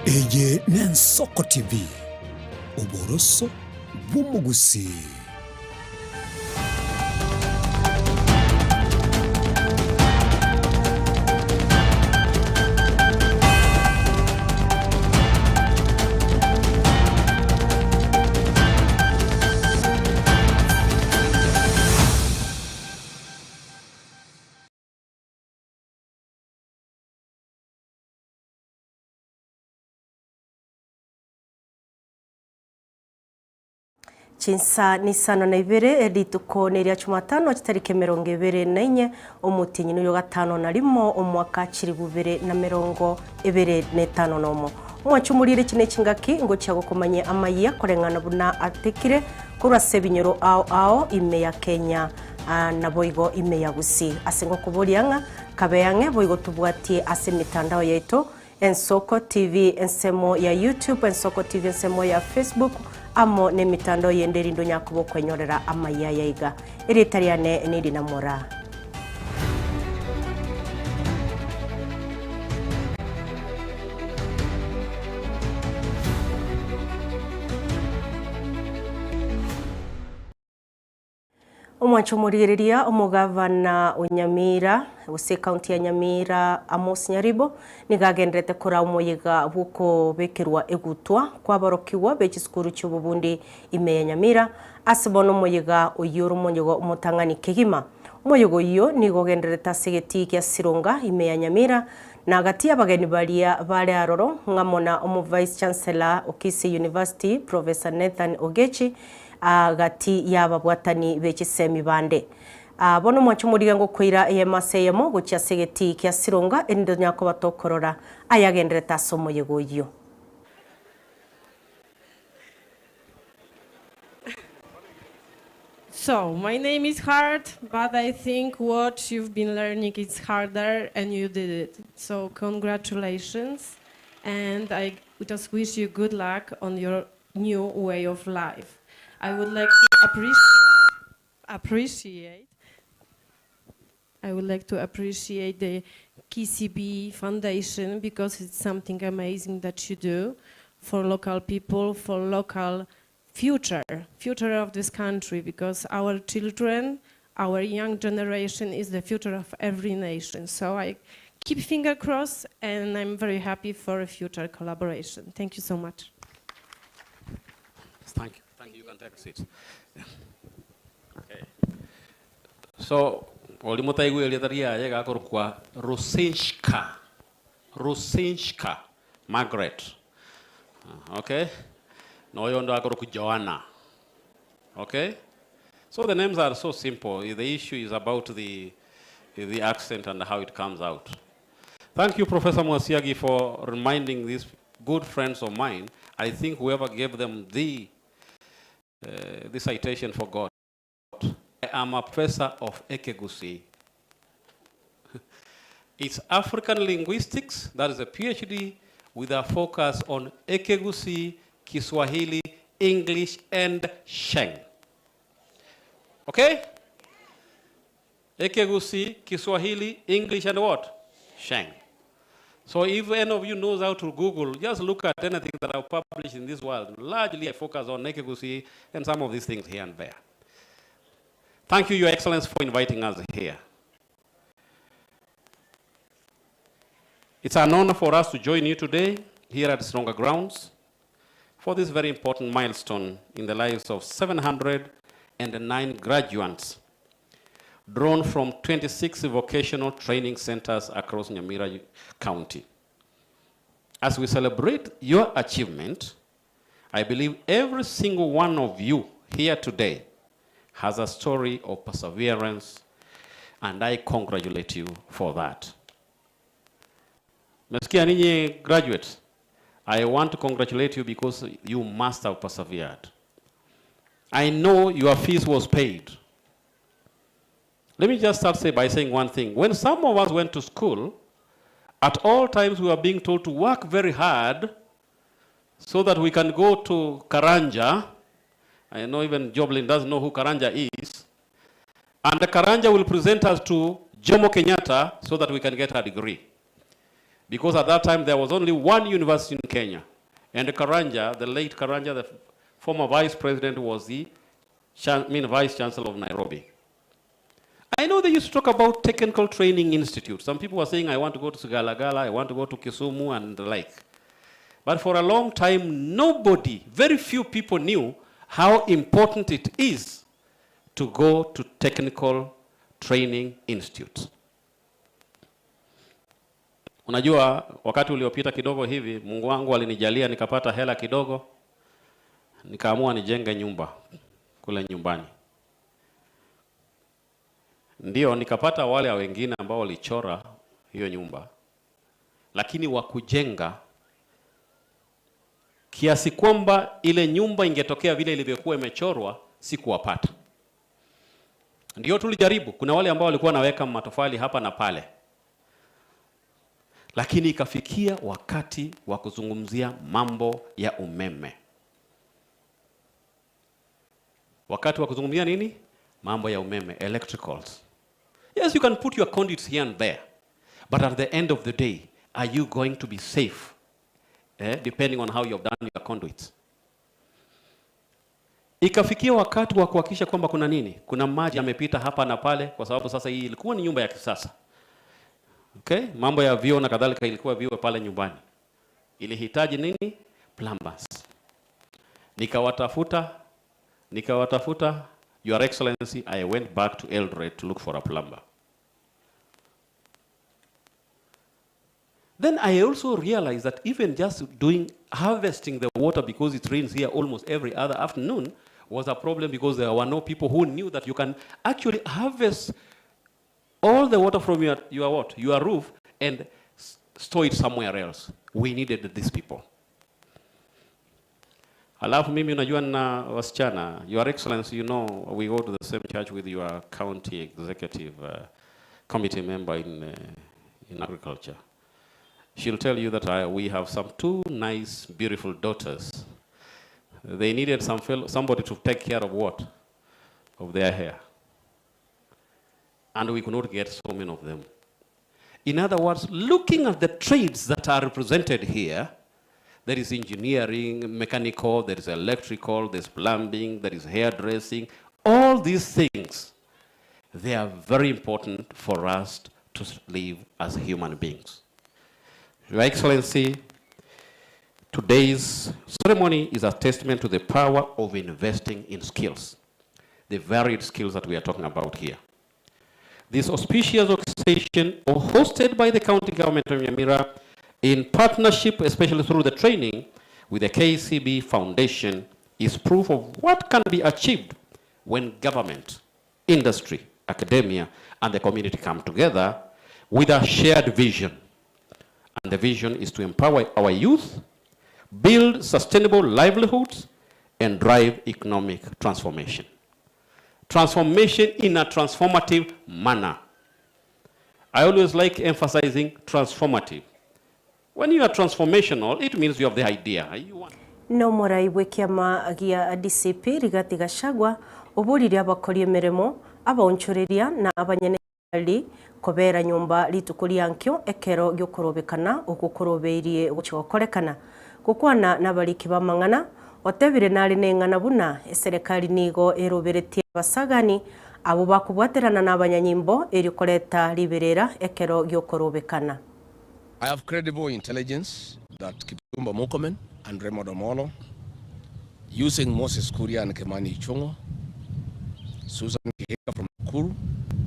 Eye n'Ensoko TV oboroso bw'umugusi. Chinsa ni Isano na Ibere rituko ni rya Jumatano tariki 24 omutinyi n'uyo gatano narimo omwaka 2025 nomo mwachumurire kine kingaki ngo cyagokomanye Amayia korengana buna atekire kurase binyoro ao ime ya Kenya na boigo ime ya gusi asengo kuburianga kabeyange boigo tubwatie ase mitandao yetu Ensoko TV ensemo ya YouTube Ensoko TV ensemo ya Facebook amo ne mitandao yenderindo nyakubo kwenyorera Amayia yaiga eritariane nidi namora Omwanchomuriria omugavana Nyamira use county ya Nyamira Amos Nyaribo nigagendrete kora umuyiga buko bekerwa egutwa kwabarokiwa bekisukuru cy'ububundi ime ya Nyamira asibono umuyiga uyuru umunyigo umutangani kigima umuyigo iyo nigogendrete segeti kya Sironga ime ya Nyamira na gati y'abageni bari aroro ngamona vice chancellor Okisi University Professor Nathan Ogechi gati y'ababwatani bekisemi bande bono mwachumuriga ngo kwira emaseyemo gucya segeti kya Sironga endo nyako batokorora ayagendere tasomo yegoyo. So, my name is hard, but I think what you've been learning is harder and you did it. So, congratulations, and I just wish you good luck on your new way of life. I would like to appreciate the KCB Foundation because it's something amazing that you do for local people, for local future of this country, because our children, our young generation is the future of every nation. So I keep finger crossed and I'm very happy for a future collaboration. Thank you so much. Thank you. You can take a seat. Okay. So, olimotaigu elitaria yega korukwa Rusinshka Margaret. Okay? No yondo akoruku Joanna. Okay? So the names are so simple. The issue is about the accent and how it comes out. Thank you, Professor Mwasiagi, for reminding these good friends of mine. I think whoever gave them the citation for God. I am a professor of Ekegusi. It's African linguistics, that is a PhD with a focus on Ekegusi, Kiswahili, English, and Sheng. Okay? Ekegusi, Kiswahili, English, and what? Sheng. So if any of you knows how to Google, just look at anything that I've published in this world. Largely I focus on Ekegusi and some of these things here and there. Thank you, Your Excellency, for inviting us here. It's an honor for us to join you today here at Stronger Grounds for this very important milestone in the lives of 709 graduates drawn from 26 vocational training centers across Nyamira County. As we celebrate your achievement, I believe every single one of you here today has a story of perseverance, and I congratulate you for that. Meskia ninyi graduates, I want to congratulate you because you must have persevered. I know your fees was paid. Let me just start by saying one thing. When some of us went to school, at all times we were being told to work very hard so that we can go to Karanja. I know even Joblin doesn't know who Karanja is. And the Karanja will present us to Jomo Kenyatta so that we can get a degree. Because at that time, there was only one university in Kenya. And Karanja, the late Karanja, the former vice president, was the vice chancellor of Nairobi. I know they used to talk about technical training institute. Some people were saying, I want to go to Sigalagala, I want to go to Kisumu, and the like. But for a long time, nobody, very few people knew how important it is to go to technical training institutes. Unajua, wakati uliopita kidogo hivi, Mungu wangu alinijalia nikapata hela kidogo, nikaamua nijenge nyumba kule nyumbani. Ndio nikapata wale wengine ambao walichora hiyo nyumba, lakini wakujenga kiasi kwamba ile nyumba ingetokea vile ilivyokuwa imechorwa sikuwapata. Ndio tulijaribu, kuna wale ambao walikuwa naweka matofali hapa na pale, lakini ikafikia wakati wa kuzungumzia mambo ya umeme. Wakati wa kuzungumzia nini? Mambo ya umeme, electricals. Yes, you can put your conduits here and there, but at the end of the day, are you going to be safe? Depending on how you have done your conduits. Ikafikia wakati wa kuhakikisha kwamba kuna nini? Kuna maji yamepita hapa na pale, kwa sababu sasa hii ilikuwa ni nyumba ya kisasa. Okay? Mambo ya vyoo na kadhalika ilikuwa viwe pale nyumbani. Ilihitaji nini? Plumbers. Nikawatafuta, Your Excellency, I went back to Eldoret to look for a plumber. Then I also realized that even just harvesting the water, because it rains here almost every other afternoon, was a problem, because there were no people who knew that you can actually harvest all the water from your roof and store it somewhere else. We needed these people. Alafu mimi unajua na wasichana, Your Excellency, you know, we go to the same church with your county executive committee member in agriculture. She'll tell you that we have two nice, beautiful daughters. They needed somebody to take care of what? Of their hair. And we could not get so many of them. In other words, looking at the trades that are represented here, there is engineering, mechanical, there is electrical, there's plumbing, there is hairdressing. All these things, they are very important for us to live as human beings. Your Excellency, today's ceremony is a testament to the power of investing in skills, the varied skills that we are talking about here. This auspicious occasion, hosted by the county government of Nyamira, in partnership, especially through the training with the KCB Foundation, is proof of what can be achieved when government, industry, academia, and the community come together with a shared vision. And the vision is to empower our youth, build sustainable livelihoods, and drive economic transformation. Transformation in a transformative manner. I always like emphasizing transformative. When you are transformational, it means you have the idea. No morai wekiama gia DCP Rigati Gachagua obuliri abakori emirimo abaonchoreria na abanyeneri kobera nyumba litukuria nkyo ekero gyokorobekana okukoroberie guchokorekana gukwana nabaliki bamangana otebire nali nengana buna eserikali nigo eroberetie basagani abo bakubwaterana n'abanyanyimbo eri koleta liberera ekero gyokorobekana. I have credible intelligence that Kipchumba Murkomen and Raymond Omolo, using Moses Kuria and Kimani Ichung'wah, Susan Kihika from Nakuru,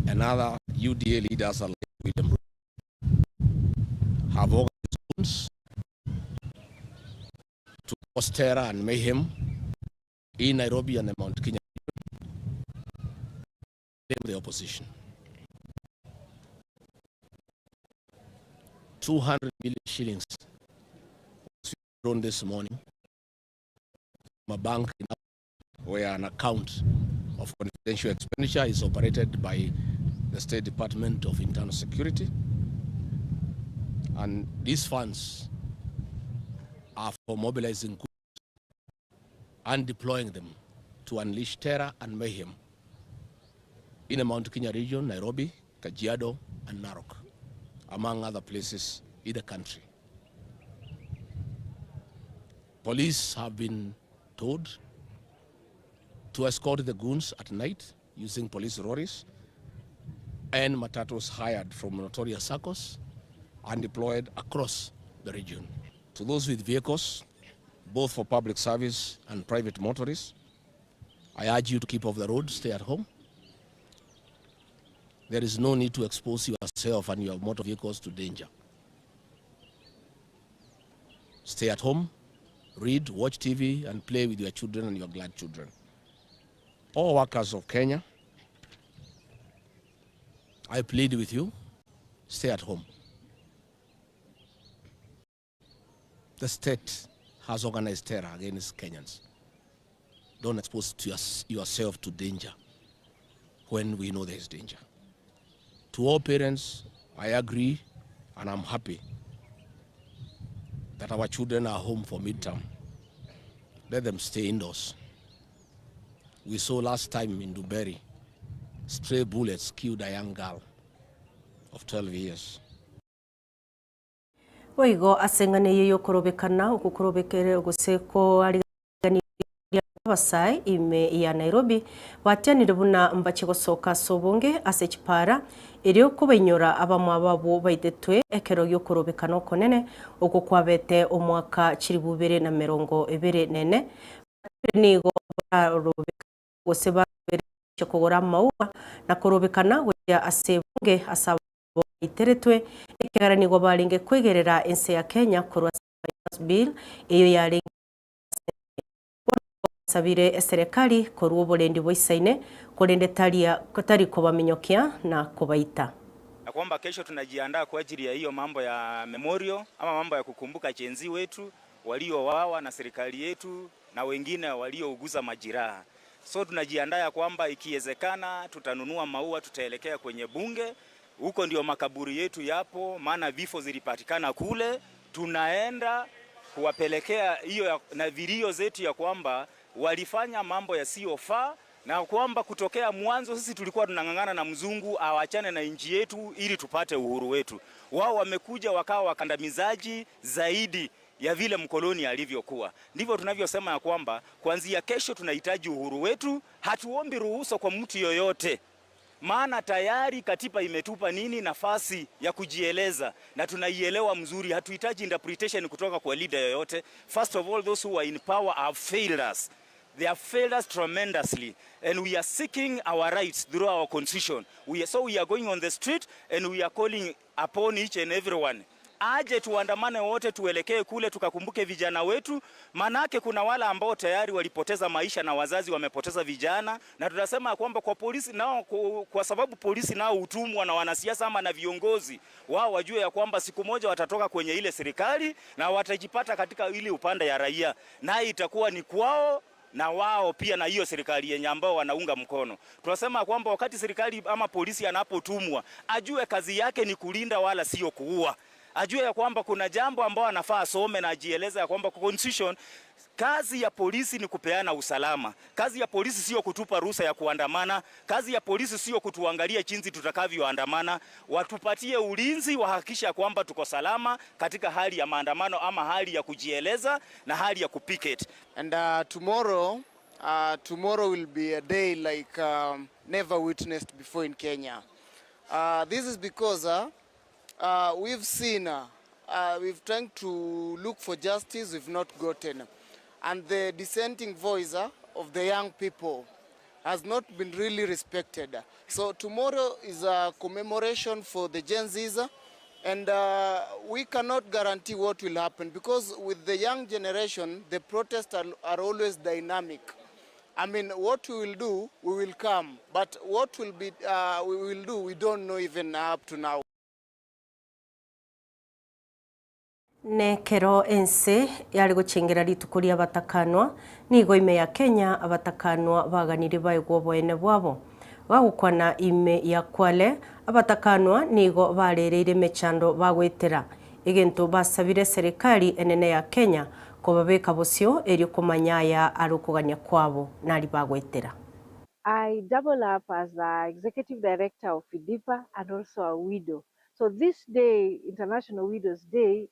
and other UDA leaders like William Ruto, have organized zones to cause terror and mayhem in Nairobi and the Mount Kenya, the opposition. 200 million shillings was withdrawn this morning from a bank where an account of confidential expenditure is operated by the State Department of Internal Security. And these funds are for mobilizing goods and deploying them to unleash terror and mayhem in the Mount Kenya region, Nairobi, Kajiado, and Narok, among other places in the country. Police have been told to escort the goons at night using police lorries and matatos hired from notorious circles and deployed across the region. To those with vehicles, both for public service and private motorists, I urge you to keep off the road, stay at home. There is no need to expose yourself and your motor vehicles to danger. Stay at home, read, watch TV, and play with your children and your grandchildren. All workers of Kenya, I plead with you, stay at home. The state has organized terror against Kenyans. Don't expose yourself to danger when we know there is danger. To all parents, I agree and I'm happy that our children are home for midterm. Let them stay indoors. We saw last time in Ibere, stray bullets killed a young girl of 12 years. Oigo asengane yeyo korobekana okukorobekere oguseko aliganira abasai ime ya Nairobi watanire buna mbache gosoka sobonge ase kipara eri okubenyora abamwa babo baidetwe ekero yokorobekana okonene oko kwabete omwaka 2024 nigo barobeka goseba kogora maua na korobekana goya asebonge asaba iteretwe ekigarani go balinge kwegerera ense ya Kenya korwa bill eyo yalinge sabire serikali korwa obolendi boisaine kolende talia kotari kobaminyokia na kobaita na kwamba kesho tunajiandaa kwa ajili ya hiyo mambo ya memorial ama mambo ya kukumbuka chenzi wetu waliowawa na serikali yetu na wengine waliouguza majiraha. So tunajiandaa kwamba ikiwezekana tutanunua maua, tutaelekea kwenye bunge. Huko ndio makaburi yetu yapo, maana vifo zilipatikana kule. Tunaenda kuwapelekea hiyo na vilio zetu ya kwamba walifanya mambo yasiyofaa na kwamba kutokea mwanzo sisi tulikuwa tunangangana na mzungu awachane na nchi yetu ili tupate uhuru wetu. Wao wamekuja wakawa wakandamizaji zaidi ya vile mkoloni alivyokuwa. Ndivyo tunavyosema ya kwamba kuanzia kesho tunahitaji uhuru wetu, hatuombi ruhusa kwa mtu yoyote. Maana tayari katiba imetupa nini nafasi ya kujieleza na tunaielewa mzuri, hatuhitaji interpretation kutoka kwa leader yoyote. First of all, those who are in power have failed us. They have failed us tremendously and we are seeking our rights through our constitution. So we are going on the street and we are calling upon each and everyone. Aje tuandamane wote tuelekee kule tukakumbuke vijana wetu, manake kuna wala ambao tayari walipoteza maisha na wazazi wamepoteza vijana, na tunasema kwamba kwa polisi nao kwa sababu polisi nao utumwa na wanasiasa ama na viongozi wao wajue ya kwamba siku moja watatoka kwenye ile serikali na watajipata katika ile upande ya raia, na itakuwa ni kwao na wao pia na hiyo serikali yenye ambao wanaunga mkono. Tunasema kwamba wakati serikali ama polisi anapotumwa ajue kazi yake ni kulinda wala sio kuua. Ajue ya kwamba kuna jambo ambao anafaa asome na ajieleza ya kwamba kwa constitution kazi ya polisi ni kupeana usalama. Kazi ya polisi sio kutupa ruhusa ya kuandamana. Kazi ya polisi sio kutuangalia jinsi tutakavyoandamana. Watupatie ulinzi, wahakikisha kwamba tuko salama katika hali ya maandamano ama hali ya kujieleza na hali ya kupicket. And tomorrow will be a day like never witnessed before in Kenya. This is because we've seen, we've trying to look for justice, we've not gotten. And the dissenting voice of the young people has not been really respected. So tomorrow is a commemoration for the Gen Zs, and we cannot guarantee what will happen because with the young generation, the protests are always dynamic. I mean, what we will do, we will come, but what will be, we will do, we don't know even up to now. Ne kero ense yari gucengera ritukuria abatakanwa nigo ime ya Kenya abatakanwa baganire bayego boene bwabo bagukwana ime ya Kwale abatakanwa nigo barereire mechando bagwetera egento basabire serikali enene ya Kenya ko babeka bosyo eri kumanyaya arukuganya kwabo nari bagwetera. I double up as the executive director of IDIPA and also a widow. So this day, International Widows Day,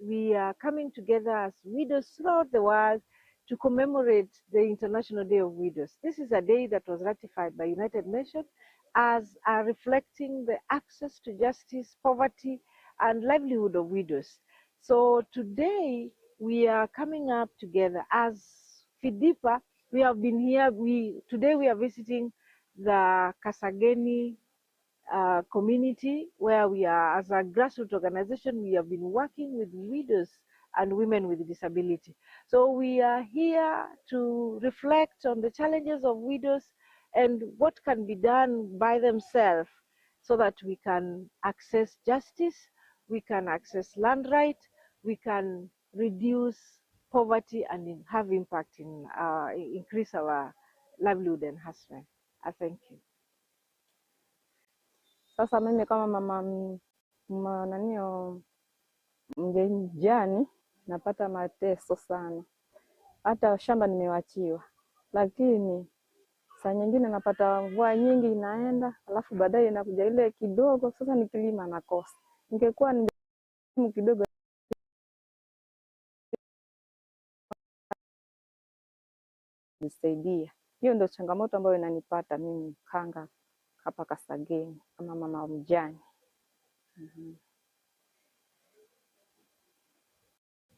we are coming together as widows throughout the world to commemorate the International Day of Widows. This is a day that was ratified by United Nations as reflecting the access to justice, poverty, and livelihood of widows. So today we are coming up together as FIDIPA. We have been here. Today we are visiting the Kasageni community, where we are, as a grassroots organization, we have been working with widows and women with disability. So we are here to reflect on the challenges of widows and what can be done by themselves so that we can access justice, we can access land right, we can reduce poverty and have impact in increase our livelihood and husband. I thank you. Sasa mimi kama mjane napata mateso sana. Hata shamba nimewachiwa. Lakini saa nyingine napata mvua nyingi inaenda, alafu baadaye inakuja ile kidogo, sasa nikilima nakosa. Ningekuwa ni kidogo nisaidia. Hiyo ndio changamoto ambayo inanipata mimi kanga hapa Kasageni kama mama mjane.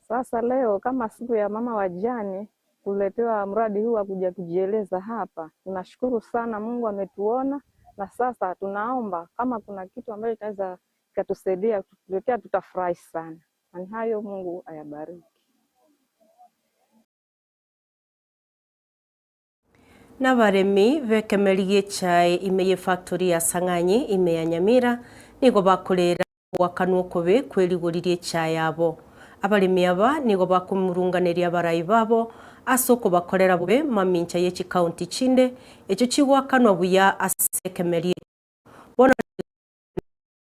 Sasa leo kama siku ya mama wajane kuletewa mradi huu wa kuja kujieleza hapa. Tunashukuru sana, Mungu ametuona, na sasa tunaomba kama kuna kitu ambacho kitaweza kutusaidia kutuletea, tutafurahi sana. Na hayo, Mungu ayabariki. N'abaremi bekemerie chai imeye factory ya Sang'anyi ime ya Nyamira nigo bakorera wakanwo kobe kweriguririe chai yabo. Abaremi aba nigo bakumurunganiria barayi babo asoko bakorera bobe mamincha y'eki county chinde echo kigwakanwa buya asekemerie bona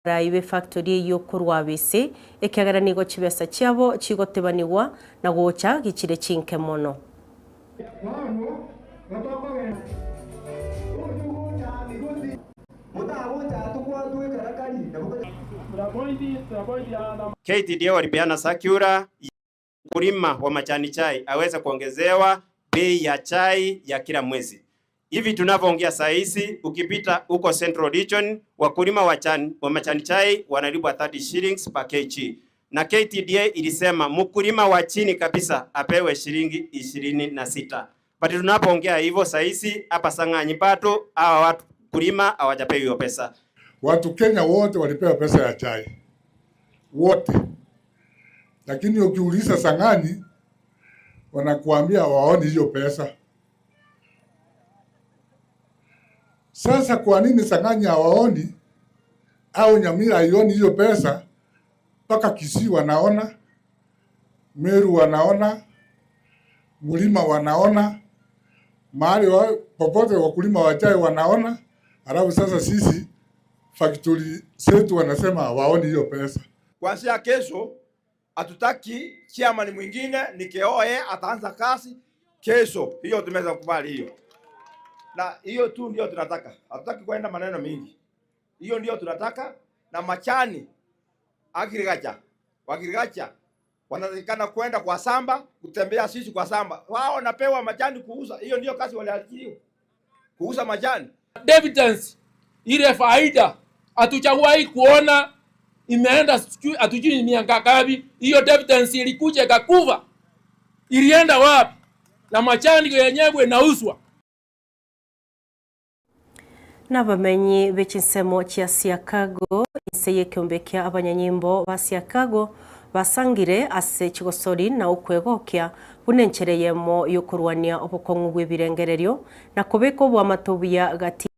barayi be factory yo kurwabise ekagara nigo kibesa cyabo kigotebaniwa na gocha gikire cinke mono. KTDA walipeana circular mkulima wa majani chai aweze kuongezewa bei ya chai ya kila mwezi. Hivi tunavyoongea saa hizi, ukipita huko Central Region, wakulima wa majani chai wanalipwa 30 shillings per kg. Na KTDA ilisema mkulima wa chini kabisa apewe shilingi 26. But tunapoongea hivyo saa hizi hapa Sang'anyi bado hawa watu kulima hawajapewa hiyo pesa. Watu Kenya wote walipewa pesa ya chai. Wote. Lakini ukiuliza Sang'anyi wanakuambia waoni hiyo pesa. Sasa kwa nini Sang'anyi hawaoni au Nyamira haioni hiyo pesa? Paka Kisii wanaona, Meru wanaona, Mulima wanaona, mahali popote wakulima wa chai wanaona, alafu sasa sisi factory zetu wanasema hawaoni hiyo pesa. Kuanzia kesho hatutaki chairman mwingine, ni Keoe ataanza kazi kesho. Hiyo tumeweza kukubali hiyo. Na hiyo tu ndio tunataka. Hatutaki kwenda maneno mingi. Hiyo ndio tunataka, na machani agriculture. Agriculture wanatakikana kwenda kwa samba, kutembea sisi kwa samba. Wao napewa majani kuuza. Hiyo ndio kazi waliajiriwa. Kuuza majani. Evidence ile faida hatujawahi kuona imeenda, hatujui ni miaka ngapi. Hiyo evidence ilikuja ikakuva. Ilienda wapi? Na majani yenyewe inauzwa. N'abamenyi b'ekinsemo kya Siakago inseye kyombekya abanyanyimbo ba Siakago basangire ase kigosori na okwegokya bunenchereyemo yokurwania obukongu bw'ebirengereryo na kubeka obwa matobuya gati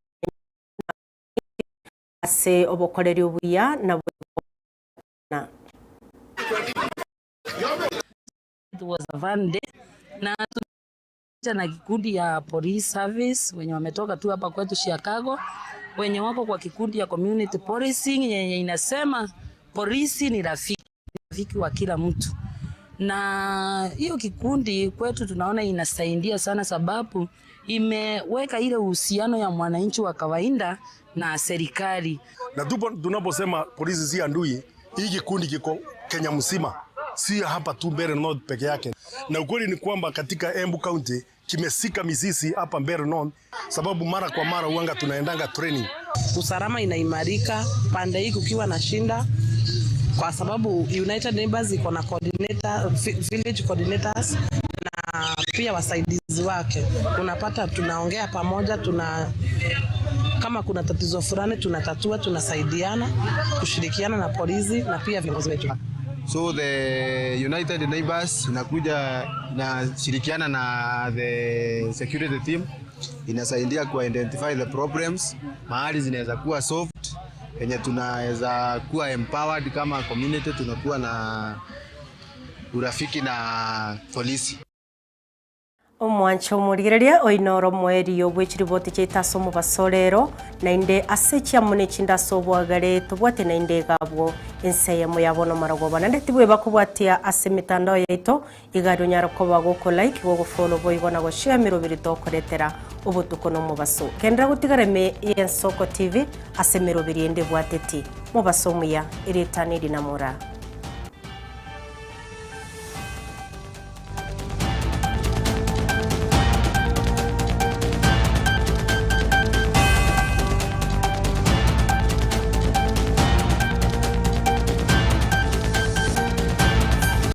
ase obukoreri obuya na bwana. It was a van day na kikundi ya police service wenye wametoka tu hapa kwetu Chicago, wenye wako kwa kikundi ya community policing yenye inasema polisi ni rafiki wa kila mtu. na hiyo kikundi kwetu tunaona inasaidia sana, sababu imeweka ile uhusiano ya mwananchi wa kawaida na serikali. Na tunaposema polisi si adui, hii kikundi kiko Kenya mzima, si hapa tu Ibere North peke yake. Na ukweli ni kwamba katika Embu County kimesika mizizi hapa Ibere North, sababu mara kwa mara uanga tunaendanga training. Usalama inaimarika pande hii kukiwa na shinda, kwa sababu United Neighbors iko na coordinator, village coordinators na pia wasaidizi wake. Unapata tunaongea pamoja, kama kuna tatizo fulani tunatatua, tunasaidiana, kushirikiana na polisi na pia viongozi wetu. So the United Neighbors inakuja na shirikiana na the security team, inasaidia ku identify the problems, mahali zinaweza kuwa soft, yenye tunaweza kuwa empowered kama community, tunakuwa na urafiki na polisi. Omwancho murigereria oinoro mweri ogwechiriboti chaitaso mu basorero na inde asechia mune chindaso bwagare tubwate na inde gabwo enseye mu yabono maragoba na ndetibwe bakubwatia ase mitandao yaito igaro nyarako bagoko like go follow boigo na go share mirobiri tokoretera obutuko no mu baso kendra gutigareme Ensoko TV ase mirobiri inde bwateti mu baso muya iritani dinamura.